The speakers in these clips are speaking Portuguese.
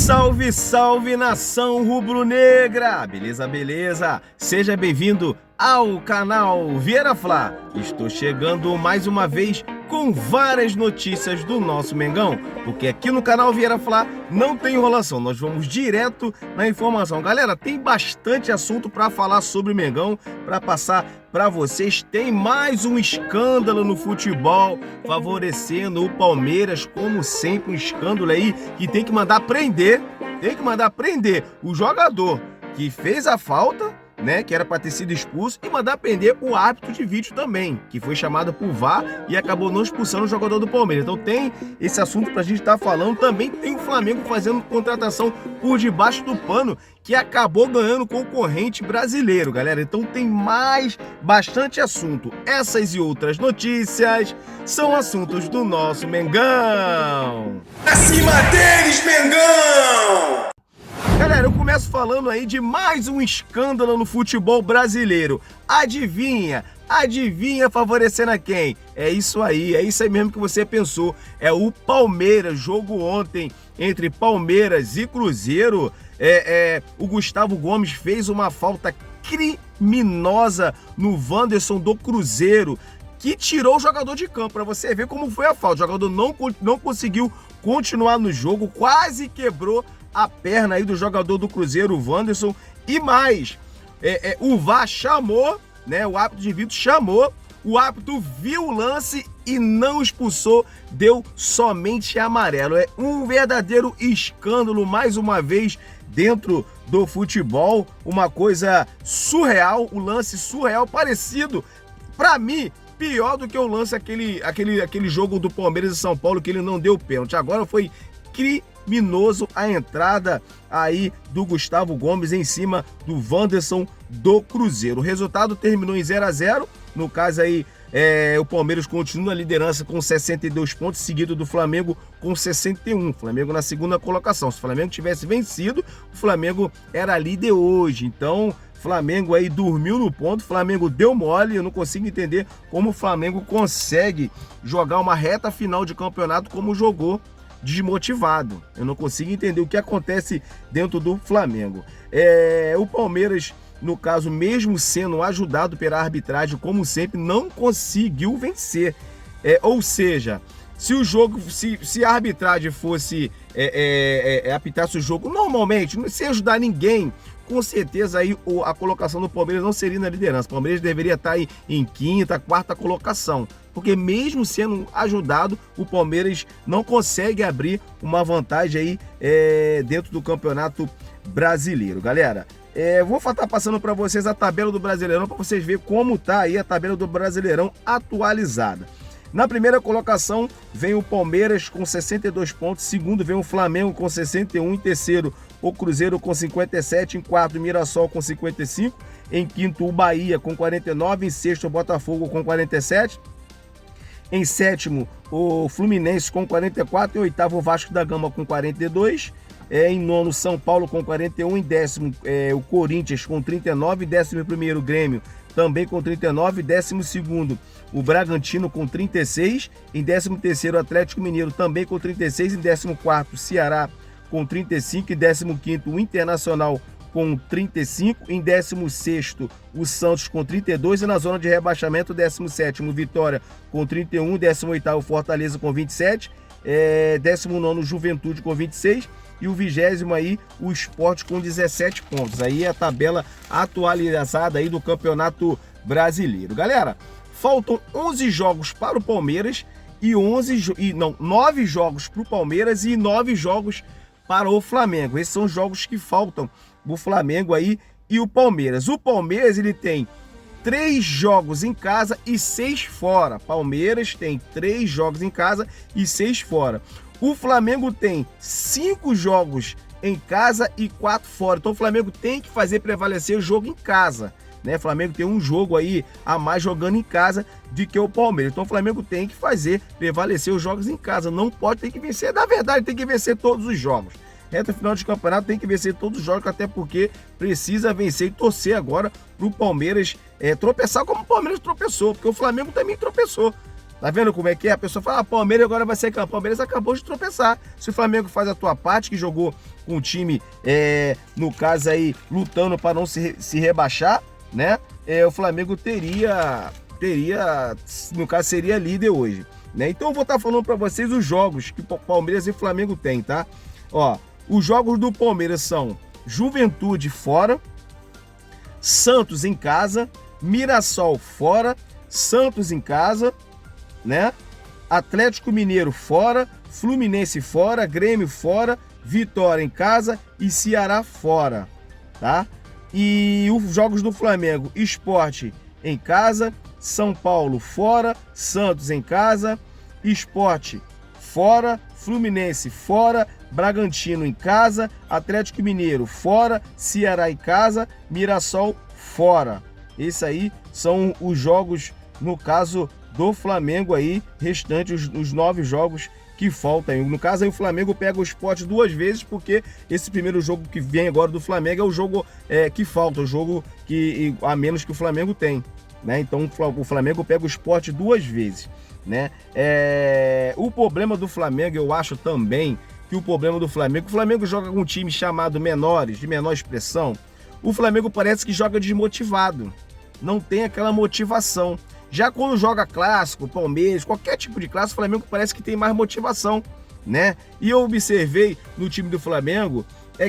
Salve, salve, nação rubro-negra! Beleza, beleza? Seja bem-vindo ao canal Vieira Fla. Estou chegando mais uma vez com várias notícias do nosso Mengão, porque aqui no canal Vieira Fla não tem enrolação, nós vamos direto na informação. Galera, tem bastante assunto para falar sobre o Mengão, para passar para vocês. Tem mais um escândalo no futebol favorecendo o Palmeiras, como sempre, um escândalo aí que tem que mandar prender, o jogador que fez a falta, né, que era para ter sido expulso, e mandar prender o árbitro de vídeo também, que foi chamado por VAR e acabou não expulsando o jogador do Palmeiras. Então tem esse assunto pra gente estar falando. Também tem o Flamengo fazendo contratação por debaixo do pano, que acabou ganhando concorrente brasileiro, galera. Então tem bastante assunto. Essas e outras notícias são assuntos do nosso Mengão. Acima deles, Mengão! Galera, eu começo falando aí de mais um escândalo no futebol brasileiro. Adivinha favorecendo a quem? É isso aí mesmo que você pensou. É o Palmeiras. Jogo ontem entre Palmeiras e Cruzeiro. O Gustavo Gomes fez uma falta criminosa no Wanderson do Cruzeiro, que tirou o jogador de campo, para você ver como foi a falta. O jogador não conseguiu continuar no jogo, quase quebrou a perna aí do jogador do Cruzeiro, o Wanderson. E mais, o VAR chamou, né? O árbitro de vídeo chamou, o árbitro viu o lance e não expulsou, deu somente amarelo. É um verdadeiro escândalo, mais uma vez, dentro do futebol. Uma coisa surreal, o lance surreal, parecido, para mim, pior do que o lance, aquele jogo do Palmeiras e São Paulo, que ele não deu pênalti. Agora foi criminoso a entrada aí do Gustavo Gomes em cima do Wanderson do Cruzeiro. O resultado terminou em 0-0. No caso aí, o Palmeiras continua na liderança com 62 pontos, seguido do Flamengo com 61. O Flamengo na segunda colocação. Se o Flamengo tivesse vencido, o Flamengo era líder hoje. Então, Flamengo aí dormiu no ponto, o Flamengo deu mole. Eu não consigo entender como o Flamengo consegue jogar uma reta final de campeonato como jogou, desmotivado. Eu não consigo entender o que acontece dentro do Flamengo. O Palmeiras, no caso, mesmo sendo ajudado pela arbitragem, como sempre, não conseguiu vencer. Ou seja, se o jogo, se a arbitragem fosse apitasse o jogo normalmente, sem ajudar ninguém, com certeza aí a colocação do Palmeiras não seria na liderança. O Palmeiras deveria estar aí em quinta, quarta colocação, porque mesmo sendo ajudado, o Palmeiras não consegue abrir uma vantagem aí dentro do Campeonato Brasileiro. Galera, vou estar passando para vocês a tabela do Brasileirão, para vocês verem como tá aí a tabela do Brasileirão atualizada. Na primeira colocação vem o Palmeiras com 62 pontos, segundo vem o Flamengo com 61, em terceiro o Cruzeiro com 57, em quarto o Mirassol com 55, em quinto o Bahia com 49, em sexto o Botafogo com 47, em sétimo o Fluminense com 44, em oitavo o Vasco da Gama com 42, em nono São Paulo com 41, em décimo o Corinthians com 39, em décimo primeiro Grêmio também com 39, 12º o Bragantino com 36, em 13º Atlético Mineiro também com 36, em 14º Ceará com 35, em 15º o Internacional com 35, em 16º o Santos com 32, e na zona de rebaixamento 17º Vitória com 31, 18º Fortaleza com 27, 19º Juventude com 26, e o 20º aí o Sport com 17 pontos. Aí é a tabela atualizada aí do Campeonato Brasileiro. Galera, faltam 11 jogos para o Palmeiras e 9 jogos para o Palmeiras e 9 jogos para o Flamengo. Esses são os jogos que faltam o Flamengo aí e o Palmeiras. O Palmeiras, ele tem 3 jogos em casa e 6 fora. Palmeiras tem 3 jogos em casa e 6 fora. O Flamengo tem 5 jogos em casa e 4 fora. Então o Flamengo tem que fazer prevalecer o jogo em casa, né? O Flamengo tem um jogo aí a mais jogando em casa do que o Palmeiras. Então o Flamengo tem que fazer prevalecer os jogos em casa. Não pode ter que vencer. Na verdade, tem que vencer todos os jogos. Reta final de campeonato tem que vencer todos os jogos, até porque precisa vencer e torcer agora para o Palmeiras tropeçar como o Palmeiras tropeçou, porque o Flamengo também tropeçou. Tá vendo como é que é? A pessoa fala, Palmeiras agora vai ser campeão. Palmeiras acabou de tropeçar. Se o Flamengo faz a tua parte, que jogou com o time, no caso aí, lutando para não se rebaixar, né? O Flamengo teria, no caso, seria líder hoje, né? Então eu vou estar falando para vocês os jogos que Palmeiras e Flamengo tem, tá? Ó, os jogos do Palmeiras são Juventude fora, Santos em casa, Mirassol fora, Santos em casa, né? Atlético Mineiro fora, Fluminense fora, Grêmio fora, Vitória em casa e Ceará fora, tá? E os jogos do Flamengo, Sport em casa, São Paulo fora, Santos em casa, Sport fora, Fluminense fora, Bragantino em casa, Atlético Mineiro fora, Ceará em casa, Mirassol fora. Esses aí são os jogos, no caso do Flamengo aí, restantes, os 9 jogos que faltam. No caso aí o Flamengo pega o Sport 2 vezes, porque esse primeiro jogo que vem agora do Flamengo é o jogo que falta, o jogo que a menos que o Flamengo tem, né? Então o Flamengo pega o Sport 2 vezes, né? O problema do Flamengo, eu acho também que o Flamengo joga com um time chamado menores, de menor expressão. O Flamengo parece que joga desmotivado, não tem aquela motivação. Já quando joga clássico, Palmeiras, qualquer tipo de clássico, o Flamengo parece que tem mais motivação, né? E eu observei no time do Flamengo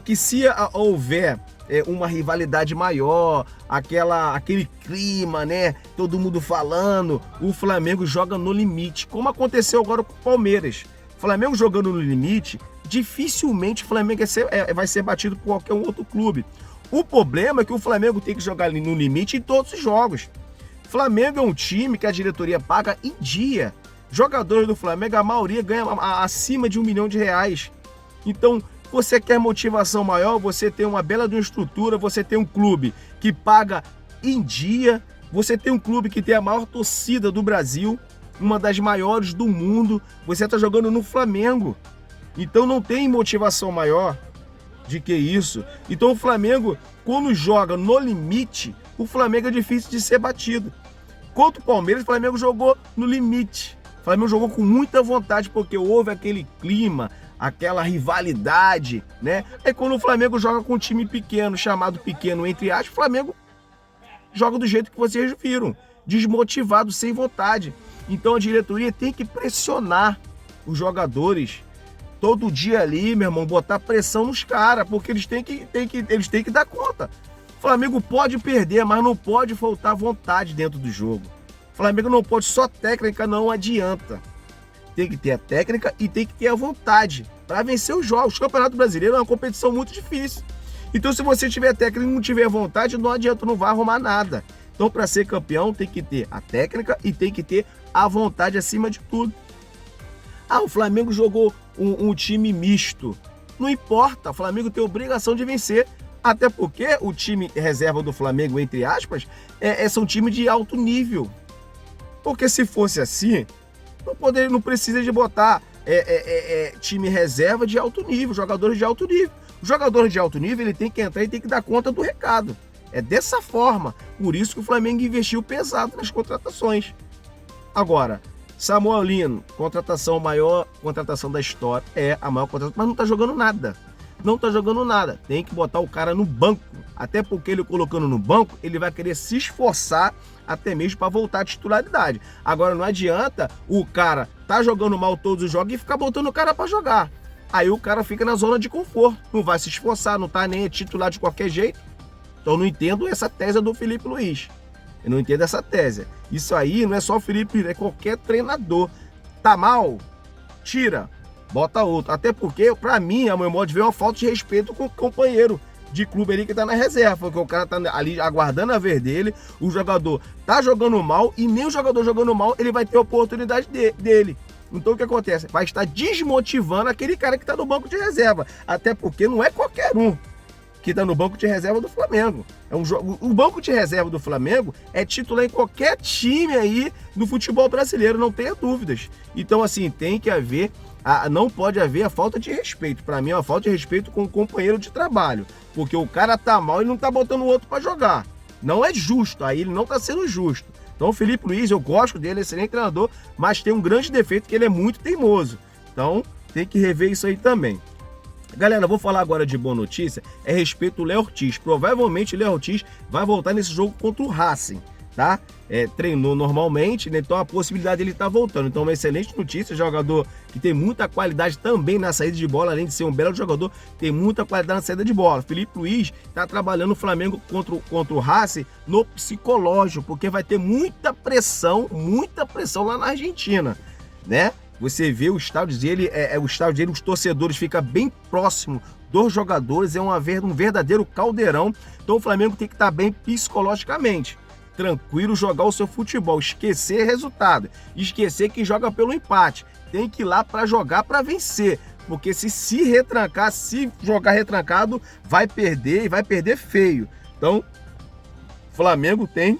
que se houver uma rivalidade maior, aquele clima, né? Todo mundo falando, o Flamengo joga no limite, como aconteceu agora com o Palmeiras. O Flamengo jogando no limite, dificilmente o Flamengo vai ser batido por qualquer outro clube. O problema é que o Flamengo tem que jogar no limite em todos os jogos. Flamengo é um time que a diretoria paga em dia. Jogadores do Flamengo, a maioria ganha acima de R$1 milhão. Então, você quer motivação maior, você tem uma bela de uma estrutura, você tem um clube que paga em dia, você tem um clube que tem a maior torcida do Brasil, uma das maiores do mundo, você está jogando no Flamengo. Então não tem motivação maior de que isso. Então o Flamengo, quando joga no limite, o Flamengo é difícil de ser batido. Contra o Palmeiras, o Flamengo jogou no limite. O Flamengo jogou com muita vontade, porque houve aquele clima, aquela rivalidade, né? É quando o Flamengo joga com um time pequeno, chamado pequeno entre aspas, o Flamengo joga do jeito que vocês viram, desmotivado, sem vontade. Então a diretoria tem que pressionar os jogadores todo dia ali, meu irmão, botar pressão nos caras, porque eles têm que dar conta. O Flamengo pode perder, mas não pode faltar vontade dentro do jogo. O Flamengo não pode, só técnica não adianta. Tem que ter a técnica e tem que ter a vontade para vencer os jogos. O Campeonato Brasileiro é uma competição muito difícil. Então, se você tiver técnica e não tiver vontade, não adianta, não vai arrumar nada. Então, para ser campeão, tem que ter a técnica e tem que ter a vontade acima de tudo. O Flamengo jogou um time misto. Não importa, o Flamengo tem obrigação de vencer. Até porque o time reserva do Flamengo, entre aspas, são times de alto nível. Porque se fosse assim, não precisa de botar time reserva de alto nível, jogadores de alto nível. O jogador de alto nível, ele tem que entrar e tem que dar conta do recado. É dessa forma. Por isso que o Flamengo investiu pesado nas contratações. Agora, Samuel Lino, maior contratação da história. A maior contratação, mas não tá jogando nada. Não tá jogando nada. Tem que botar o cara no banco. Até porque ele colocando no banco, ele vai querer se esforçar até mesmo para voltar à titularidade. Agora não adianta o cara tá jogando mal todos os jogos e ficar botando o cara para jogar. Aí o cara fica na zona de conforto. Não vai se esforçar, não tá nem titular de qualquer jeito. Então eu não entendo essa tese do Felipe Luiz. Eu não entendo essa tese. Isso aí não é só o Felipe, é qualquer treinador. Tá mal? Tira. Bota outro. Até porque, pra mim, a meu modo de ver, é uma falta de respeito com o companheiro de clube ali que tá na reserva. Porque o cara tá ali aguardando a vez dele, o jogador tá jogando mal e nem o jogador jogando mal, ele vai ter a oportunidade dele. Então o que acontece? Vai estar desmotivando aquele cara que tá no banco de reserva. Até porque não é qualquer um que está no banco de reserva do Flamengo. O banco de reserva do Flamengo é titular em qualquer time aí do futebol brasileiro, não tenha dúvidas. Então, assim, tem que haver, não pode haver a falta de respeito. Para mim, é uma falta de respeito com o companheiro de trabalho, porque o cara tá mal e não tá botando o outro para jogar. Não é justo, aí ele não tá sendo justo. Então, Então o Felipe Luiz, eu gosto dele, é excelente treinador, mas tem um grande defeito que ele é muito teimoso. Então tem que rever isso aí também. Galera, vou falar agora de boa notícia, é a respeito do Léo Ortiz. Provavelmente o Léo Ortiz vai voltar nesse jogo contra o Racing, tá? Treinou normalmente, né? Então a possibilidade dele estar voltando. Então uma excelente notícia, jogador que tem muita qualidade também na saída de bola, além de ser um belo jogador, tem muita qualidade na saída de bola. Felipe Luiz está trabalhando o Flamengo contra o Racing no psicológico, porque vai ter muita pressão lá na Argentina, né? Você vê o estádio dele, os torcedores ficam bem próximo dos jogadores, é um verdadeiro caldeirão. Então o Flamengo tem que estar bem psicologicamente, tranquilo, jogar o seu futebol, esquecer resultado, esquecer que joga pelo empate, tem que ir lá para jogar para vencer, porque se retrancar, se jogar retrancado, vai perder e vai perder feio. Então o Flamengo tem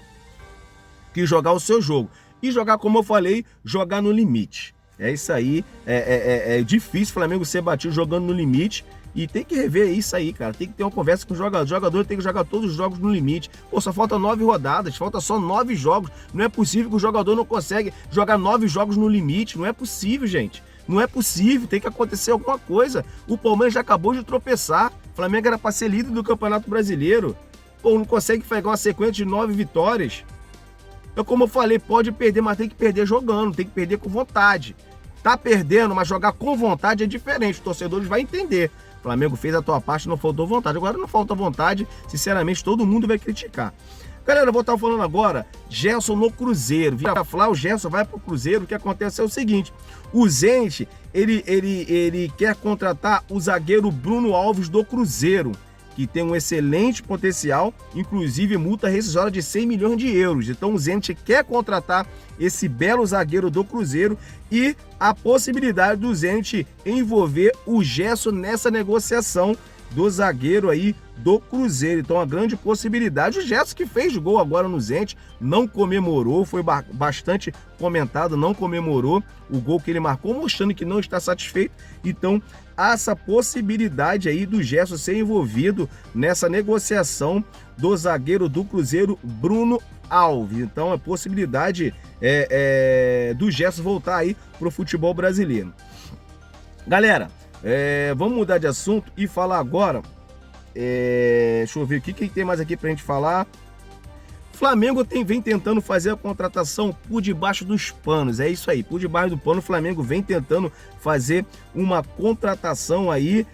que jogar o seu jogo e jogar, como eu falei, jogar no limite. É isso aí, é difícil o Flamengo ser batido jogando no limite e tem que rever isso aí, cara. Tem que ter uma conversa com o jogador. O jogador tem que jogar todos os jogos no limite. Pô, só falta 9 rodadas, falta só 9 jogos. Não é possível que o jogador não consegue jogar 9 jogos no limite. Não é possível, gente. Não é possível, tem que acontecer alguma coisa. O Palmeiras já acabou de tropeçar. O Flamengo era para ser líder do Campeonato Brasileiro. Pô, não consegue pegar uma sequência de 9 vitórias. Então, como eu falei, pode perder, mas tem que perder jogando, tem que perder com vontade. Tá perdendo, mas jogar com vontade é diferente, os torcedores vão entender. O Flamengo fez a tua parte, não faltou vontade. Agora não falta vontade, sinceramente, todo mundo vai criticar. Galera, eu vou estar falando agora, Gerson no Cruzeiro. Vira falar, o Gerson vai pro Cruzeiro, o que acontece é o seguinte, o Zenit, ele quer contratar o zagueiro Bruno Alves do Cruzeiro, que tem um excelente potencial, inclusive multa rescisória de 100 milhões de euros. Então o Zenit quer contratar esse belo zagueiro do Cruzeiro e a possibilidade do Zenit envolver o Gerson nessa negociação do zagueiro aí do Cruzeiro. Então a grande possibilidade, o Gerson que fez gol agora no Zenit, não comemorou, foi bastante comentado, não comemorou o gol que ele marcou, mostrando que não está satisfeito. Então há essa possibilidade aí do Gerson ser envolvido nessa negociação do zagueiro do Cruzeiro, Bruno Alves. Então a possibilidade do Gerson voltar aí pro futebol brasileiro. Galera, vamos mudar de assunto e falar agora, deixa eu ver o que tem mais aqui pra gente falar. Flamengo vem tentando fazer a contratação por debaixo dos panos, é isso aí, por debaixo do pano o Flamengo vem tentando fazer uma contratação aí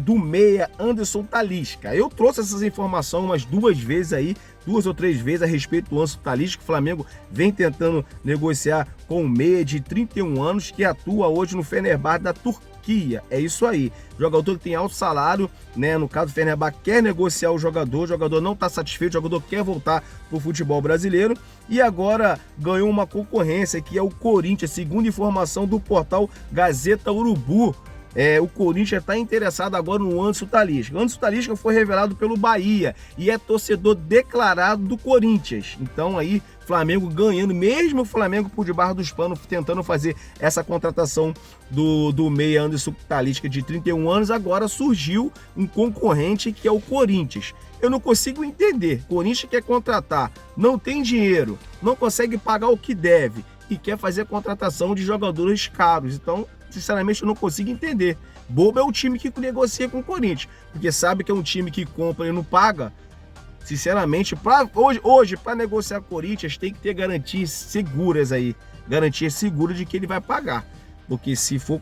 do meia Anderson Talisca. Eu trouxe essas informações umas 2 ou 3 vezes a respeito do Anderson Talisca. O Flamengo vem tentando negociar com um meia de 31 anos que atua hoje no Fenerbahçe da Turquia. É isso aí, jogador que tem alto salário, né? No caso, o Fenerbahçe quer negociar o jogador não está satisfeito, o jogador quer voltar para o futebol brasileiro e agora ganhou uma concorrência que é o Corinthians, segundo informação do portal Gazeta Urubu. O Corinthians está interessado agora no Anderson Talisca. O Anderson Talisca foi revelado pelo Bahia e é torcedor declarado do Corinthians. Então aí, Flamengo ganhando, mesmo o Flamengo por debaixo dos panos, tentando fazer essa contratação do meia Anderson Talisca de 31 anos, agora surgiu um concorrente que é o Corinthians. Eu não consigo entender. Corinthians quer contratar, não tem dinheiro, não consegue pagar o que deve e quer fazer a contratação de jogadores caros. Então, sinceramente, eu não consigo entender. Bobo é o time que negocia com o Corinthians, porque sabe que é um time que compra e não paga. Sinceramente, hoje para negociar com o Corinthians, tem que ter garantias seguras aí. Garantias seguras de que ele vai pagar. Porque se for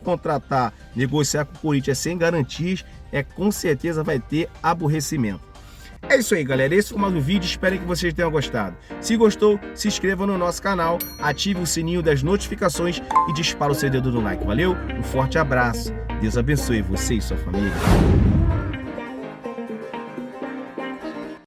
negociar com o Corinthians sem garantias, com certeza vai ter aborrecimento. É isso aí, galera, esse foi mais um vídeo, espero que vocês tenham gostado. Se gostou, se inscreva no nosso canal, ative o sininho das notificações e dispara o seu dedo no like, valeu? Um forte abraço, Deus abençoe você e sua família.